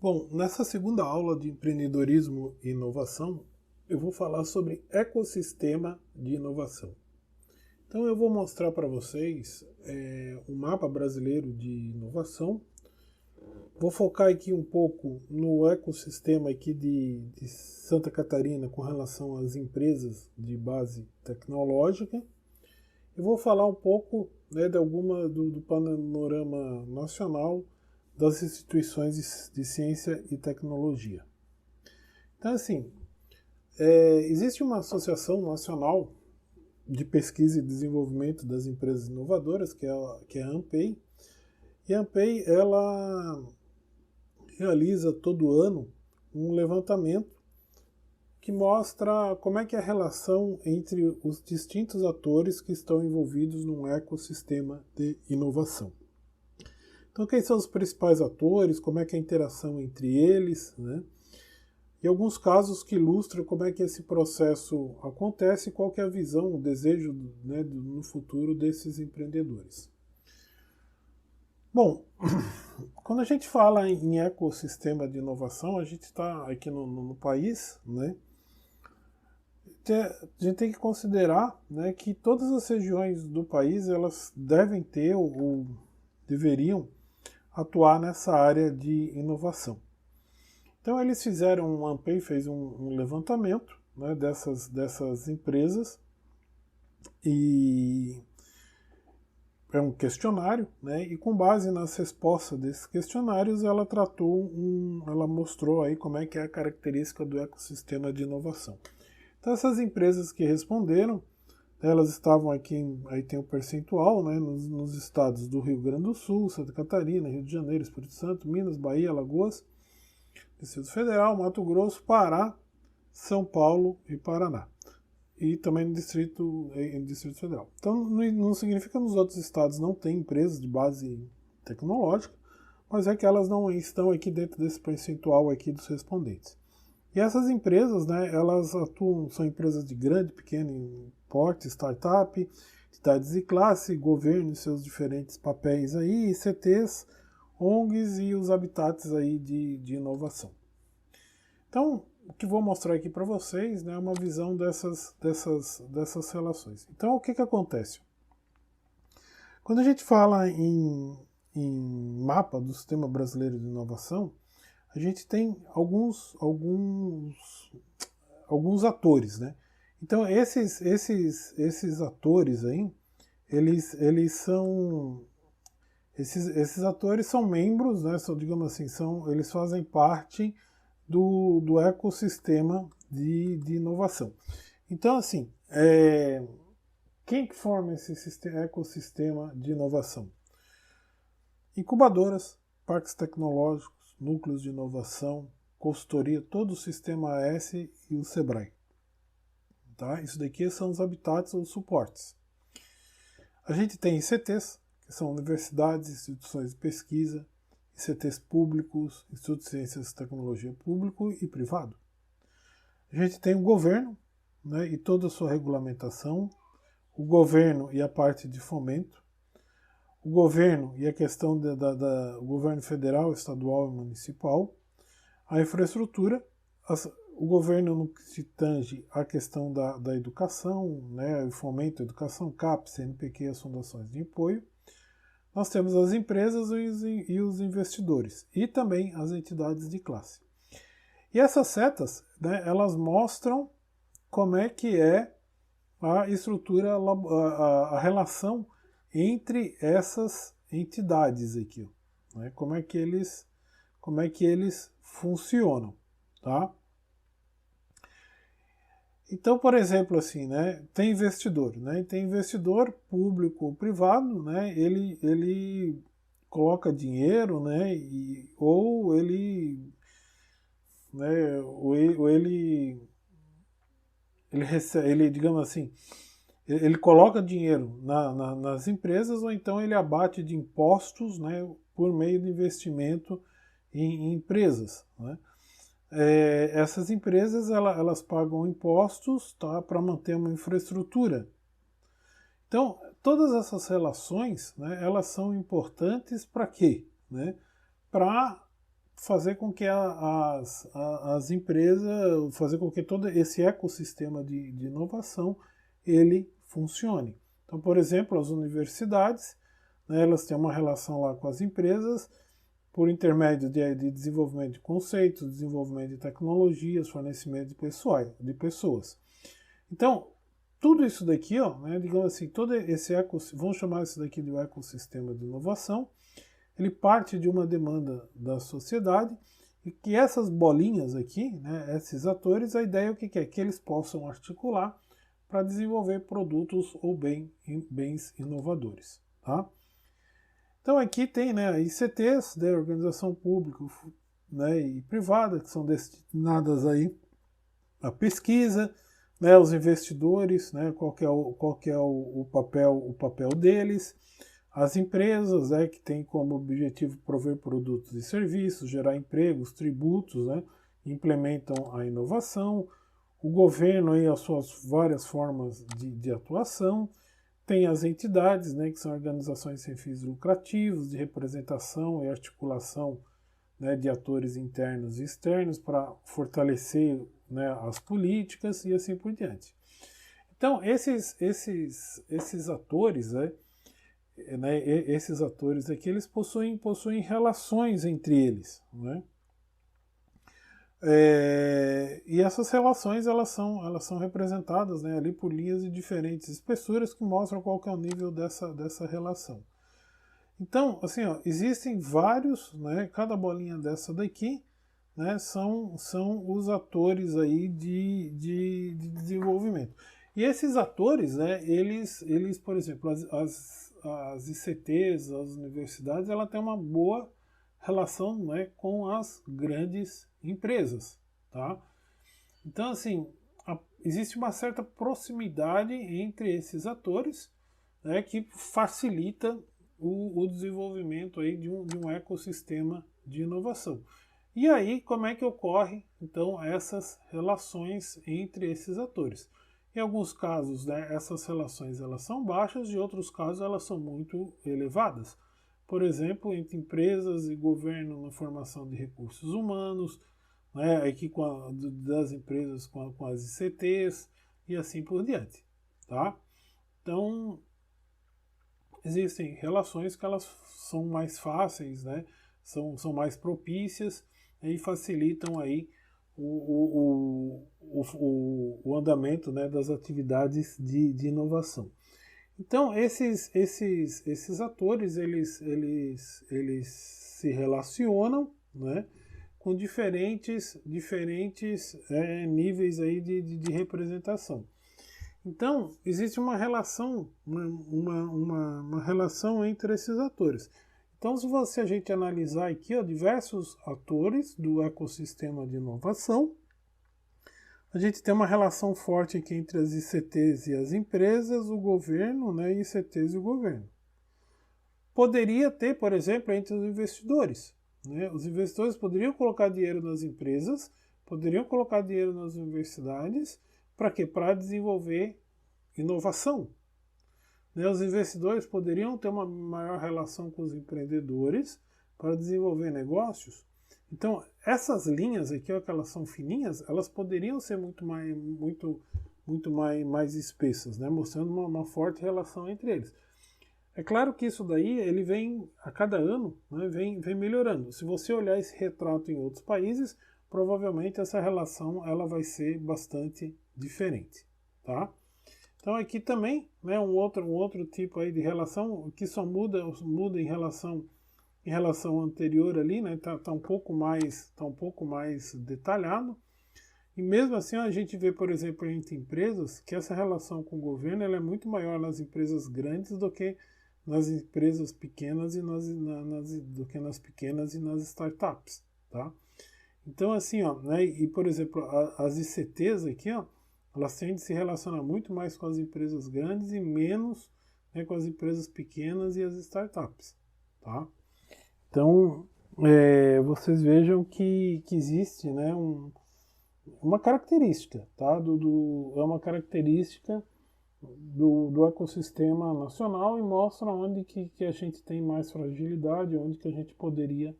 Bom, nessa segunda aula de empreendedorismo e inovação, eu vou falar sobre ecossistema de inovação. Então eu vou mostrar para vocês um mapa brasileiro de inovação. Vou focar aqui um pouco no ecossistema aqui de Santa Catarina com relação às empresas de base tecnológica. Eu vou falar um pouco do panorama nacional das instituições de ciência e tecnologia. Então, assim, existe uma associação nacional de pesquisa e desenvolvimento das empresas inovadoras, que é a ANPEI, e a ANPEI, ela realiza todo ano um levantamento que mostra como é que é a relação entre os distintos atores que estão envolvidos num ecossistema de inovação. Então, quem são os principais atores, como é que é a interação entre eles, né? E alguns casos que ilustram como é que esse processo acontece e qual que é a visão, o desejo no futuro desses empreendedores. Bom, quando a gente fala em ecossistema de inovação, a gente está aqui no país, né? A gente tem que considerar, né, que todas as regiões do país elas devem ter ou deveriam atuar nessa área de inovação. Então eles fizeram, a ANPEI fez um levantamento, né, dessas empresas e é um questionário, né, e com base nas respostas desses questionários ela ela mostrou aí como é que é a característica do ecossistema de inovação. Então essas empresas que responderam, elas estavam aqui, aí tem o percentual, né, nos estados do Rio Grande do Sul, Santa Catarina, Rio de Janeiro, Espírito Santo, Minas, Bahia, Alagoas, Distrito Federal, Mato Grosso, Pará, São Paulo e Paraná. E também no Distrito Federal. Então não significa que nos outros estados não tem empresas de base tecnológica, mas é que elas não estão aqui dentro desse percentual aqui dos respondentes. E essas empresas, né, elas atuam, são empresas de grande, pequeno porte, startup, entidades de classe, governo e seus diferentes papéis aí, ICTs, ONGs e os habitats aí de inovação. Então, o que vou mostrar aqui para vocês, né, é uma visão dessas relações. Então, o que acontece? Quando a gente fala em mapa do Sistema Brasileiro de Inovação, a gente tem alguns atores, né? Então esses atores aí, esses atores são membros, né? Digamos assim, eles fazem parte do ecossistema de inovação. Então, assim, quem que forma esse ecossistema de inovação? Incubadoras, parques tecnológicos, núcleos de inovação, consultoria, todo o sistema AS e o SEBRAE. Tá? Isso daqui são os habitats ou suportes. A gente tem ICTs, que são universidades, instituições de pesquisa, ICTs públicos, Instituto de Ciências e Tecnologia público e privado. A gente tem o governo, né, e toda a sua regulamentação, o governo e a parte de fomento, o governo e a questão do governo federal, estadual e municipal, a infraestrutura, o governo no que se tange à questão da educação, né, o fomento à educação, CAPES, CNPq e as fundações de apoio. Nós temos as empresas e os investidores, e também as entidades de classe. E essas setas, né, elas mostram como é que é a estrutura, a relação entre essas entidades aqui, né? Como é que eles funcionam, tá? Então, por exemplo, assim, né, tem investidor, né? Tem investidor público ou privado, né? Ele coloca dinheiro, né? Ou ele recebe, digamos assim, ele coloca dinheiro nas empresas ou então ele abate de impostos, né, por meio de investimento em empresas. Né? Essas empresas elas pagam impostos, tá, para manter uma infraestrutura. Então, todas essas relações, né, elas são importantes para quê? Né? Para fazer com que as empresas, fazer com que todo esse ecossistema de inovação ele funcione. Então, por exemplo, as universidades, né, elas têm uma relação lá com as empresas por intermédio de desenvolvimento de conceitos, desenvolvimento de tecnologias, fornecimento de pessoas. Então, tudo isso daqui, ó, né, digamos assim, todo esse vamos chamar isso daqui de ecossistema de inovação, ele parte de uma demanda da sociedade e que essas bolinhas aqui, né, esses atores, a ideia é o que é? Que eles possam articular para desenvolver produtos ou bens inovadores. Tá? Então aqui tem, né, ICTs, né, organização pública, né, e privada, que são destinadas aí à pesquisa, né, os investidores, né, qual que é o papel deles, as empresas, né, que têm como objetivo prover produtos e serviços, gerar empregos, tributos, né, implementam a inovação, o governo aí as suas várias formas de atuação, tem as entidades, né, que são organizações sem fins lucrativos, de representação e articulação, né, de atores internos e externos para fortalecer, né, as políticas e assim por diante. Então, esses atores, né, esses atores aqui, eles possuem relações entre eles, né? E essas relações elas são representadas, né, ali por linhas de diferentes espessuras que mostram qual que é o nível dessa relação. Então, assim, ó, existem vários, né, cada bolinha dessa daqui, né, são os atores aí de desenvolvimento. E esses atores, né, eles por exemplo, as ICTs, as universidades, ela tem uma boa relação, né, com as grandes empresas, tá? Então, assim, existe uma certa proximidade entre esses atores, né, que facilita o desenvolvimento aí de um ecossistema de inovação. E aí, como é que ocorre, então, essas relações entre esses atores? Em alguns casos, né, essas relações elas são baixas, em outros casos elas são muito elevadas. Por exemplo, entre empresas e governo na formação de recursos humanos, né, aqui das empresas com as ICTs e assim por diante. Tá? Então, existem relações que elas são mais fáceis, né, são mais propícias, né, e facilitam aí o andamento, né, das atividades de inovação. Então, esses atores, eles se relacionam, né, com diferentes níveis aí de representação. Então, existe uma relação, uma relação entre esses atores. Então, se a gente analisar aqui, ó, diversos atores do ecossistema de inovação, a gente tem uma relação forte aqui entre as ICTs e as empresas, o governo, né, ICTs e o governo. Poderia ter, por exemplo, entre os investidores. Né? Os investidores poderiam colocar dinheiro nas empresas, poderiam colocar dinheiro nas universidades, para quê? Para desenvolver inovação. Né? Os investidores poderiam ter uma maior relação com os empreendedores para desenvolver negócios. Então, essas linhas aqui, ó, que elas são fininhas, elas poderiam ser muito mais espessas, né? Mostrando uma forte relação entre eles. É claro que isso daí, ele vem, a cada ano, né, vem melhorando. Se você olhar esse retrato em outros países, provavelmente essa relação ela vai ser bastante diferente, tá? Então aqui também, né, um outro tipo aí de relação que só muda em relação ao anterior ali, né, tá um pouco mais detalhado. E mesmo assim a gente vê, por exemplo, entre empresas que essa relação com o governo ela é muito maior nas empresas grandes do que nas empresas pequenas do que nas pequenas e nas startups, tá? Então assim, ó, né, e por exemplo, as ICTs aqui, ó, elas tendem a se relacionar muito mais com as empresas grandes e menos, né, com as empresas pequenas e as startups, tá? Então, vocês vejam que existe, né, uma característica, tá? É uma característica do ecossistema nacional e mostra onde que a gente tem mais fragilidade, onde que a gente poderia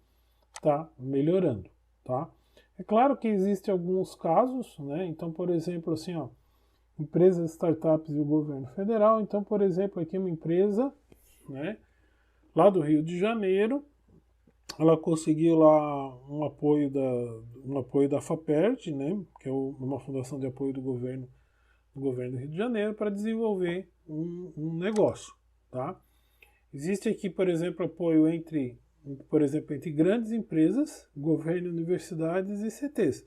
está melhorando, tá? É claro que existem alguns casos, né? Então, por exemplo, assim, ó, empresas, startups e o governo federal. Então, por exemplo, aqui uma empresa, né, lá do Rio de Janeiro, ela conseguiu lá um apoio da FAPERJ, né, que é uma fundação de apoio do governo do Rio de Janeiro, para desenvolver um negócio, tá? Existe aqui, por exemplo, apoio entre grandes empresas, governo, universidades e CTs.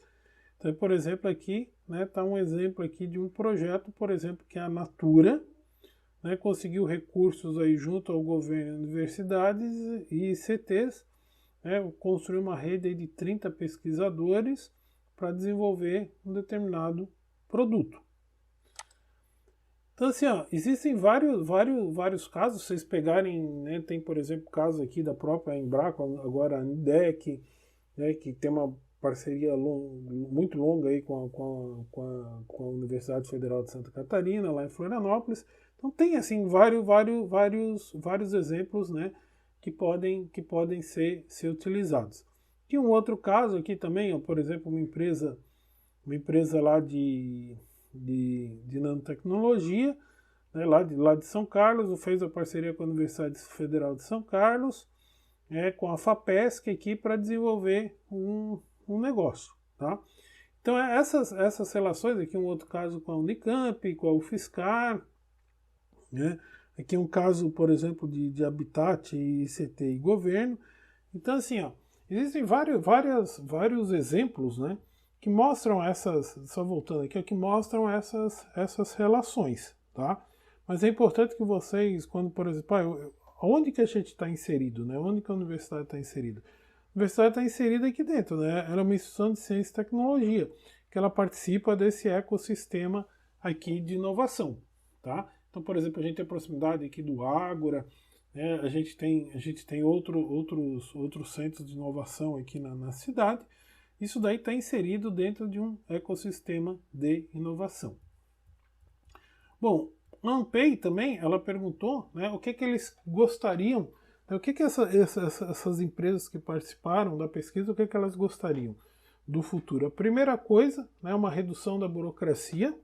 Então, por exemplo, aqui está um exemplo aqui de um projeto, por exemplo, que é a Natura, né, conseguiu recursos aí junto ao governo, universidades e CTs, né, construir uma rede aí de 30 pesquisadores para desenvolver um determinado produto. Então, assim, ó, existem vários casos, se vocês pegarem, né, tem, por exemplo, caso aqui da própria Embraco, agora a NIDEC, né, que tem uma parceria muito longa aí com a Universidade Federal de Santa Catarina, lá em Florianópolis. Então tem, assim, vários exemplos, né, que podem ser utilizados. E um outro caso aqui também, ó, por exemplo, uma empresa lá de nanotecnologia, né, lá de São Carlos, fez a parceria com a Universidade Federal de São Carlos, com a FAPESC aqui para desenvolver um negócio, tá? Então essas relações, aqui um outro caso com a Unicamp, com a UFSCar, né? Aqui um caso, por exemplo, de Habitat, ICT e governo. Então, assim, ó, existem vários exemplos, né, que mostram só voltando aqui, que mostram essas relações, tá? Mas é importante que vocês, quando, por exemplo, onde que a gente está inserido, né? Onde que a universidade está inserida? A universidade está inserida aqui dentro, né? Ela é uma instituição de ciência e tecnologia, que ela participa desse ecossistema aqui de inovação, tá? Então, por exemplo, a gente tem a proximidade aqui do Ágora, né? A gente tem outros centros de inovação aqui na cidade. Isso daí está inserido dentro de um ecossistema de inovação. Bom, a Ampei também, ela perguntou, né, o que eles gostariam, né, o que essas empresas que participaram da pesquisa, o que elas gostariam do futuro. A primeira coisa é, né, uma redução da burocracia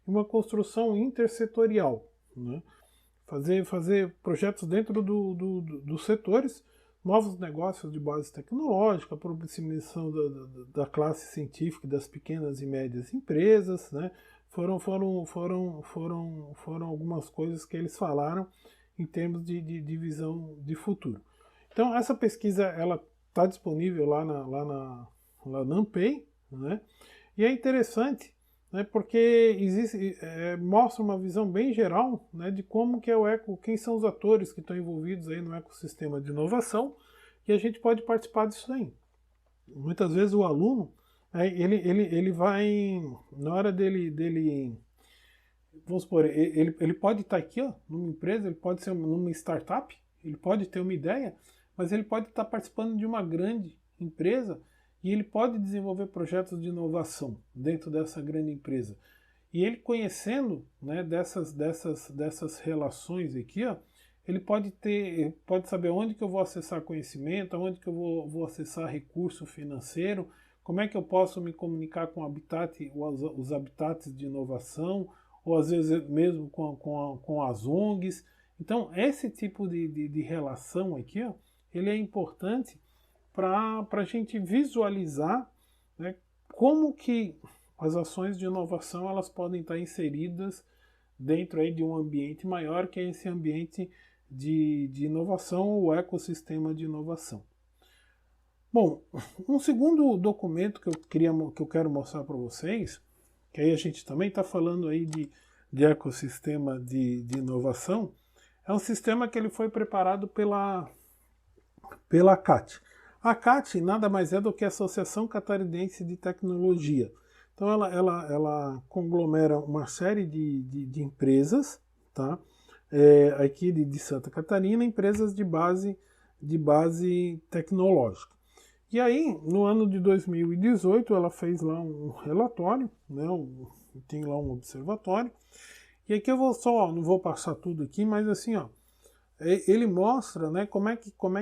e uma construção intersetorial, né? Fazer projetos dentro dos setores, novos negócios de base tecnológica, aproximação da classe científica e das pequenas e médias empresas, né? Foram algumas coisas que eles falaram em termos de visão de futuro. Então essa pesquisa ela está disponível lá na Ampei, né? E é interessante, né, porque mostra uma visão bem geral, né, de como que é quem são os atores que estão envolvidos aí no ecossistema de inovação, e a gente pode participar disso aí. Muitas vezes o aluno, ele vai, na hora dele vamos supor, ele pode estar aqui, ó, numa empresa, ele pode ser numa startup, ele pode ter uma ideia, mas ele pode estar participando de uma grande empresa e ele pode desenvolver projetos de inovação dentro dessa grande empresa. E ele conhecendo, né, dessas relações aqui, ó, ele pode saber onde que eu vou acessar conhecimento, onde que eu vou acessar recurso financeiro, como é que eu posso me comunicar com os habitats de inovação, ou às vezes mesmo com as ONGs. Então, esse tipo de relação aqui, ó, ele é importante para a gente visualizar, né, como que as ações de inovação elas podem estar inseridas dentro aí de um ambiente maior, que é esse ambiente de inovação, o ecossistema de inovação. Bom, um segundo documento que eu quero mostrar para vocês, que aí a gente também está falando aí de ecossistema de inovação, é um sistema que ele foi preparado pela CAT. A CAT nada mais é do que a Associação Catarinense de Tecnologia. Então ela conglomera uma série de empresas, tá? Aqui de Santa Catarina, empresas de base tecnológica. E aí, no ano de 2018, ela fez lá um relatório, né? Tem lá um observatório. E aqui eu não vou passar tudo aqui, mas assim, ó, ele mostra, né, como é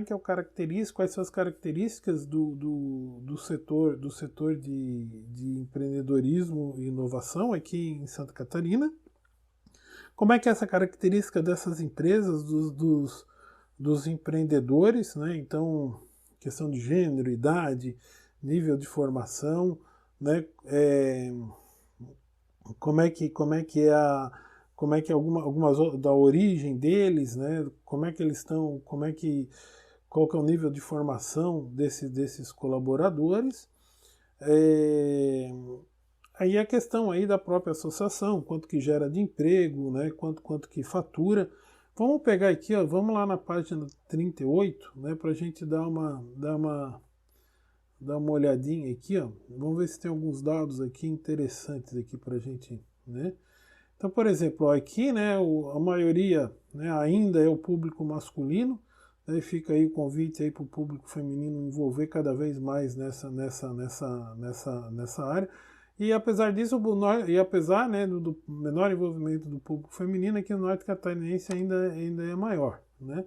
que é o característico, quais são as características do setor de empreendedorismo e inovação aqui em Santa Catarina, como é que é essa característica dessas empresas, dos empreendedores, né? Então, questão de gênero, idade, nível de formação, né? Como é que algumas da origem deles, né? Como é que eles estão, qual que é o nível de formação desses colaboradores. Aí a questão aí da própria associação, quanto que gera de emprego, né? Quanto que fatura. Vamos pegar aqui, ó, vamos lá na página 38, né, para a gente dar uma olhadinha aqui, ó. Vamos ver se tem alguns dados aqui interessantes aqui para a gente, né? Então, por exemplo, ó, aqui, né, a maioria, né, ainda é o público masculino, né, fica aí o convite aí para o público feminino envolver cada vez mais nessa área. E apesar disso, apesar, né, do menor envolvimento do público feminino, aqui no Norte Catarinense ainda é maior, né?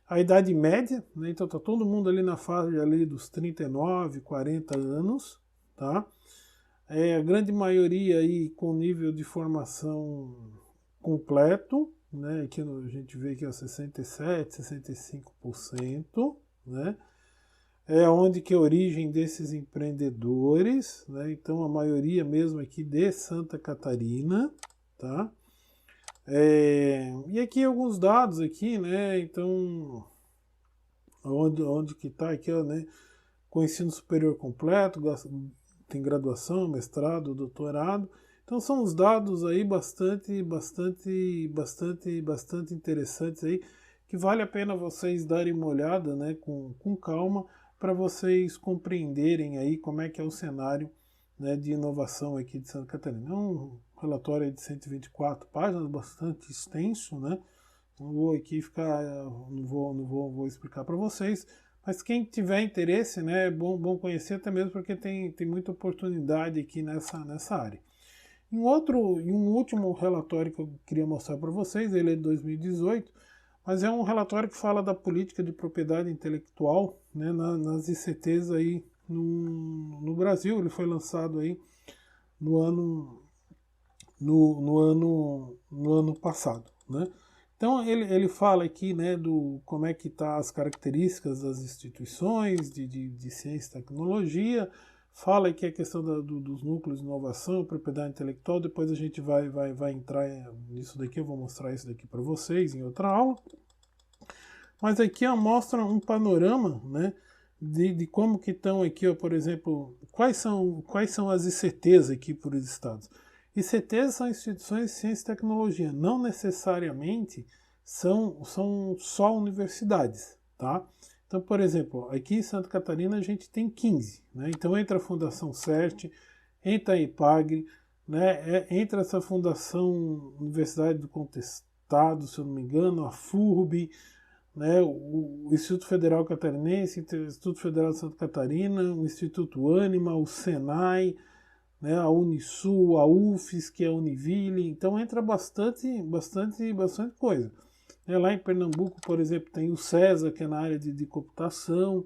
A idade média, né, então tá todo mundo ali na fase ali dos 39, 40 anos, tá? A grande maioria aí com nível de formação completo, né? Aqui a gente vê que é 67, 65%, né? É onde que é a origem desses empreendedores, né? Então a maioria mesmo aqui de Santa Catarina, tá? E aqui alguns dados aqui, né? Então onde que está aqui, ó, né? Com ensino superior completo, tem graduação, mestrado, doutorado. Então são os dados aí bastante interessantes aí, que vale a pena vocês darem uma olhada, né, com calma, para vocês compreenderem aí como é que é o cenário, né, de inovação aqui de Santa Catarina. É um relatório de 124 páginas, bastante extenso, né? Não vou aqui ficar, não vou explicar para vocês, mas quem tiver interesse, né, é bom conhecer, até mesmo porque tem muita oportunidade aqui nessa área. E um último relatório que eu queria mostrar para vocês, ele é de 2018, mas é um relatório que fala da política de propriedade intelectual, né, nas ICTs aí no Brasil. Ele foi lançado aí no ano passado, né? Então ele fala aqui, né, do como é que tá as características das instituições de ciência e tecnologia, fala aqui a questão dos núcleos de inovação, propriedade intelectual. Depois a gente vai entrar nisso daqui, eu vou mostrar isso daqui para vocês em outra aula. Mas aqui ó, mostra um panorama, né, de como que estão aqui, ó, por exemplo, quais são as ICTs aqui por estados. ICTs são instituições de ciência e tecnologia, não necessariamente são só universidades, tá? Então, por exemplo, aqui em Santa Catarina a gente tem 15, né? Então entra a Fundação CERT, entra a IPAGRE, né? Entra essa Fundação Universidade do Contestado, se eu não me engano, a FURB, né, o Instituto Federal Catarinense, o Instituto Federal de Santa Catarina, o Instituto Ânima, o SENAI, né, a Unisul, a UFES, que é a Univille. Então entra bastante coisa. Lá em Pernambuco, por exemplo, tem o CESA, que é na área de computação.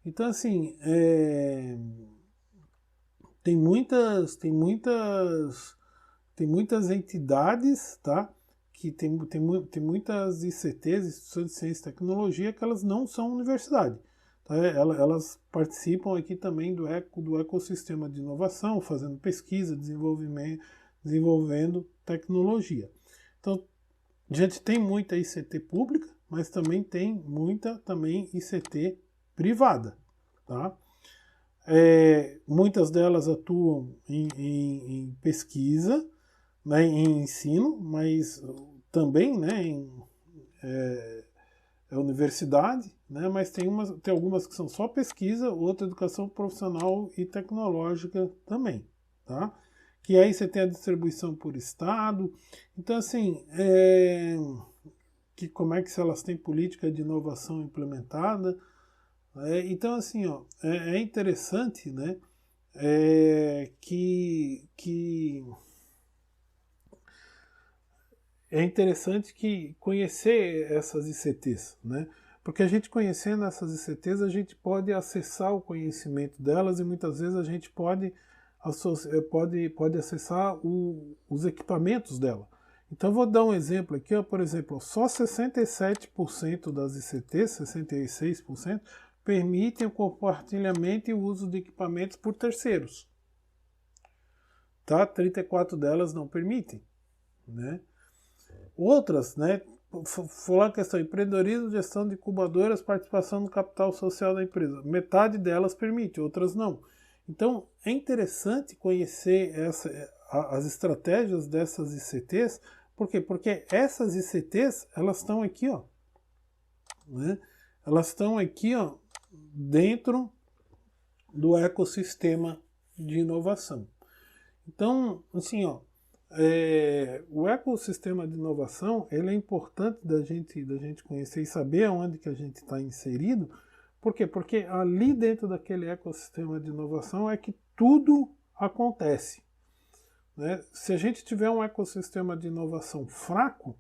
Então, assim, tem muitas entidades, tá? Que tem muitas ICTs, instituições de ciência e tecnologia, que elas não são universidade. Tá? Elas participam aqui também do ecossistema de inovação, fazendo pesquisa, desenvolvendo tecnologia. Então, a gente tem muita ICT pública, mas também tem muita ICT privada. Tá? Muitas delas atuam em pesquisa, né, em ensino, mas também, né, em universidade, né, mas tem algumas que são só pesquisa, outra educação profissional e tecnológica também, tá? Que aí você tem a distribuição por estado. Então, assim, como é que se elas têm política de inovação implementada. Então, assim, ó, é interessante, né, que é interessante conhecer essas ICTs, né? Porque a gente conhecendo essas ICTs, a gente pode acessar o conhecimento delas e muitas vezes a gente pode acessar os equipamentos dela. Então eu vou dar um exemplo aqui, ó, por exemplo, só 67% das ICTs, 66%, permitem o compartilhamento e o uso de equipamentos por terceiros. Tá? 34 delas não permitem, né? Outras, né? Falar a questão empreendedorismo, gestão de incubadoras, participação no capital social da empresa. Metade delas permite, outras não. Então é interessante conhecer as estratégias dessas ICTs. Por quê? Porque essas ICTs, elas estão aqui, ó, né? Elas estão aqui, ó, dentro do ecossistema de inovação. Então, assim, ó, o ecossistema de inovação ele é importante da gente conhecer e saber onde que a gente está inserido. Por quê? Porque ali dentro daquele ecossistema de inovação é que tudo acontece, né? Se a gente tiver um ecossistema de inovação fraco,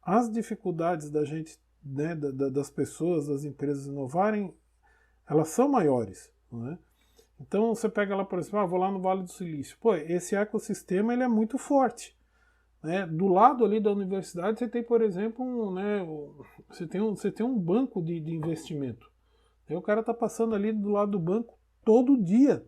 as dificuldades da gente, né, das pessoas, das empresas inovarem, elas são maiores, né? Então você pega lá, por exemplo, vou lá no Vale do Silício. Pô, esse ecossistema ele é muito forte, né? Do lado ali da universidade você tem, por exemplo, né, você tem um banco de investimento. Aí o cara está passando ali do lado do banco todo dia.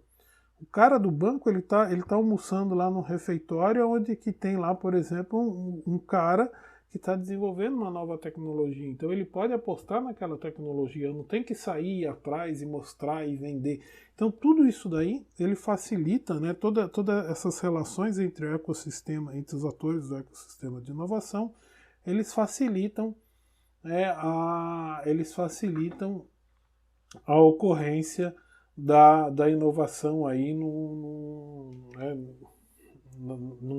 O cara do banco ele tá almoçando lá no refeitório, onde que tem lá, por exemplo, um cara que está desenvolvendo uma nova tecnologia. Então ele pode apostar naquela tecnologia, não tem que sair atrás e mostrar e vender. Então tudo isso daí ele facilita, né, todas essas relações entre o ecossistema, entre os atores do ecossistema de inovação, eles facilitam, a ocorrência da inovação aí num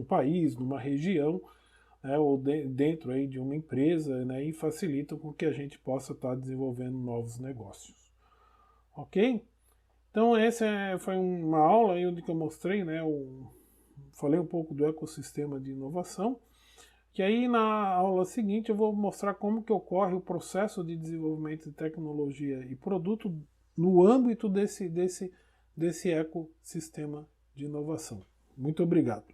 país, numa região, né, ou dentro aí de uma empresa, né, e facilitam com que a gente possa estar desenvolvendo novos negócios. Ok? Então essa foi uma aula aí onde eu mostrei, né, falei um pouco do ecossistema de inovação, que aí na aula seguinte eu vou mostrar como que ocorre o processo de desenvolvimento de tecnologia e produto no âmbito desse ecossistema de inovação. Muito obrigado.